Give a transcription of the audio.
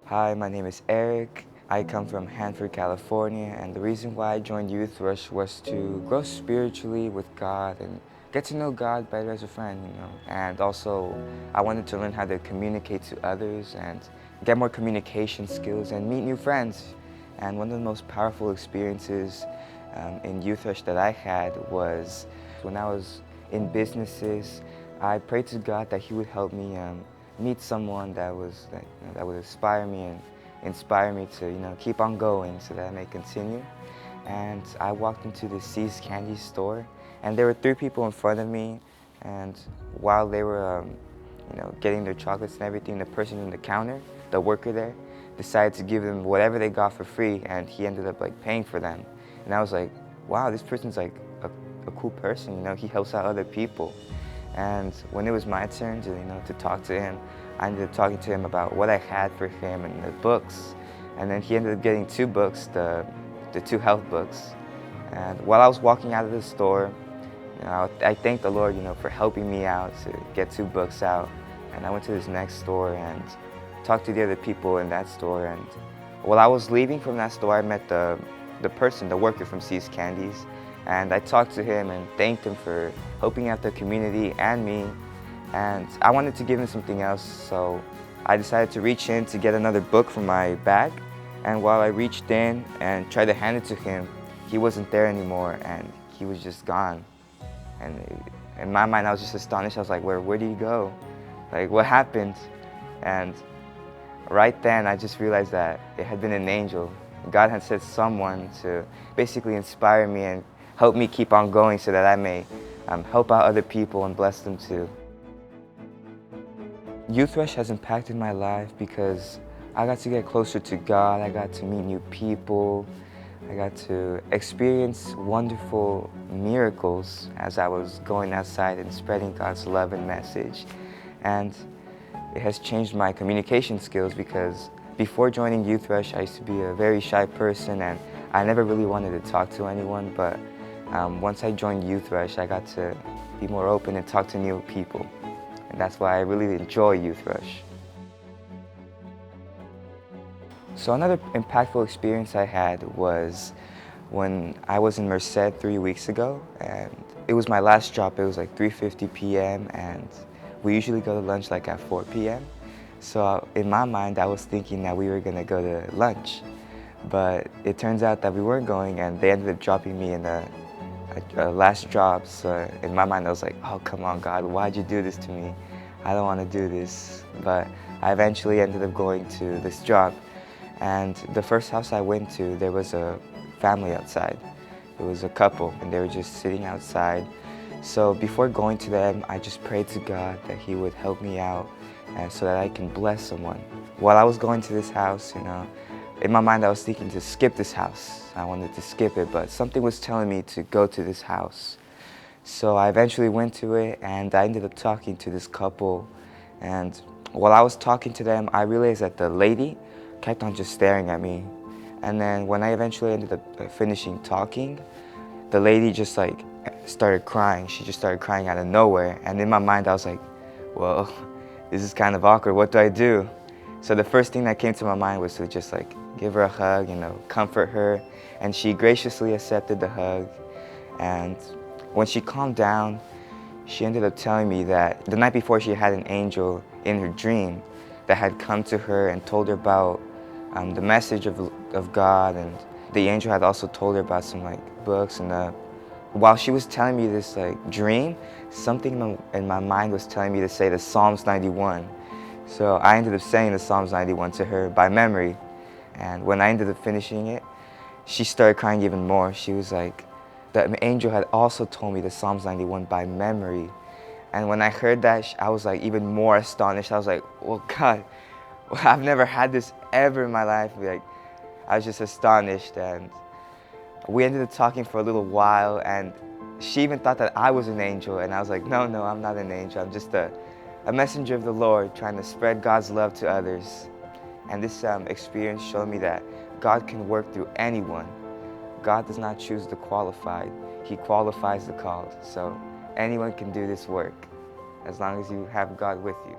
Hi, my name is Eric. I come from Hanford, California, and the reason why I joined Youth Rush was to grow spiritually with God and get to know God better as a friend. And also, I wanted to learn how to communicate to others and get more communication skills and meet new friends. And one of the most powerful experiences in Youth Rush that I had was when I was in businesses. I prayed to God that He would help me meet someone that was that would inspire me to keep on going so that I may continue. And I walked into the See's candy store, and there were three people in front of me. And while they were getting their chocolates and everything, the person in the counter, the worker there, decided to give them whatever they got for free, and he ended up like paying for them. And I was like, wow, this person's like a cool person. He helps out other people. And when it was my turn to talk to him, I ended up talking to him about what I had for him and the books. And then he ended up getting two books, the two health books. And while I was walking out of the store, I thanked the Lord, for helping me out to get two books out. And I went to this next store and talked to the other people in that store. And while I was leaving from that store, I met the person, the worker from See's Candies. And I talked to him and thanked him for helping out the community and me. And I wanted to give him something else, so I decided to reach in to get another book from my bag. And while I reached in and tried to hand it to him, he wasn't there anymore, and he was just gone. And in my mind, I was just astonished. I was like, where did he go? Like, what happened? And right then, I just realized that it had been an angel. God had sent someone to basically inspire me and help me keep on going so that I may help out other people and bless them too. Youth Rush has impacted my life because I got to get closer to God, I got to meet new people, I got to experience wonderful miracles as I was going outside and spreading God's love and message. And it has changed my communication skills because before joining Youth Rush, I used to be a very shy person and I never really wanted to talk to anyone, but once I joined Youth Rush, I got to be more open and talk to new people. And that's why I really enjoy Youth Rush. So another impactful experience I had was when I was in Merced 3 weeks ago, and it was my last drop. It was like 3:50 p.m. and we usually go to lunch like at 4 p.m. So in my mind, I was thinking that we were gonna go to lunch, but it turns out that we weren't going, and they ended up dropping me in a last drop. So in my mind, I was like, oh, come on, God, why'd you do this to me? I don't want to do this. But I eventually ended up going to this drop. And the first house I went to, there was a family outside. It was a couple, and they were just sitting outside. So before going to them, I just prayed to God that He would help me out and so that I can bless someone. While I was going to this house, in my mind I was thinking to skip this house. I wanted to skip it, but something was telling me to go to this house. So I eventually went to it, and I ended up talking to this couple. And while I was talking to them, I realized that the lady kept on just staring at me. And then when I eventually ended up finishing talking, the lady just like started crying. She just started crying out of nowhere. And in my mind, I was like, well, this is kind of awkward. What do I do? So the first thing that came to my mind was to just like give her a hug, comfort her. And she graciously accepted the hug. And when she calmed down, she ended up telling me that the night before she had an angel in her dream that had come to her and told her about the message of God, and the angel had also told her about some like books. And while she was telling me this like dream, something in my mind was telling me to say the Psalms 91. So I ended up saying the Psalms 91 to her by memory. And when I ended up finishing it, she started crying even more. She was like, the angel had also told me the Psalms 91 by memory. And when I heard that, I was like even more astonished. I was like, well, God, I've never had this ever in my life. Like, I was just astonished. And we ended up talking for a little while, and she even thought that I was an angel. And I was like, no, I'm not an angel. I'm just a messenger of the Lord trying to spread God's love to others. And this experience showed me that God can work through anyone. God does not choose the qualified. He qualifies the called. So anyone can do this work as long as you have God with you.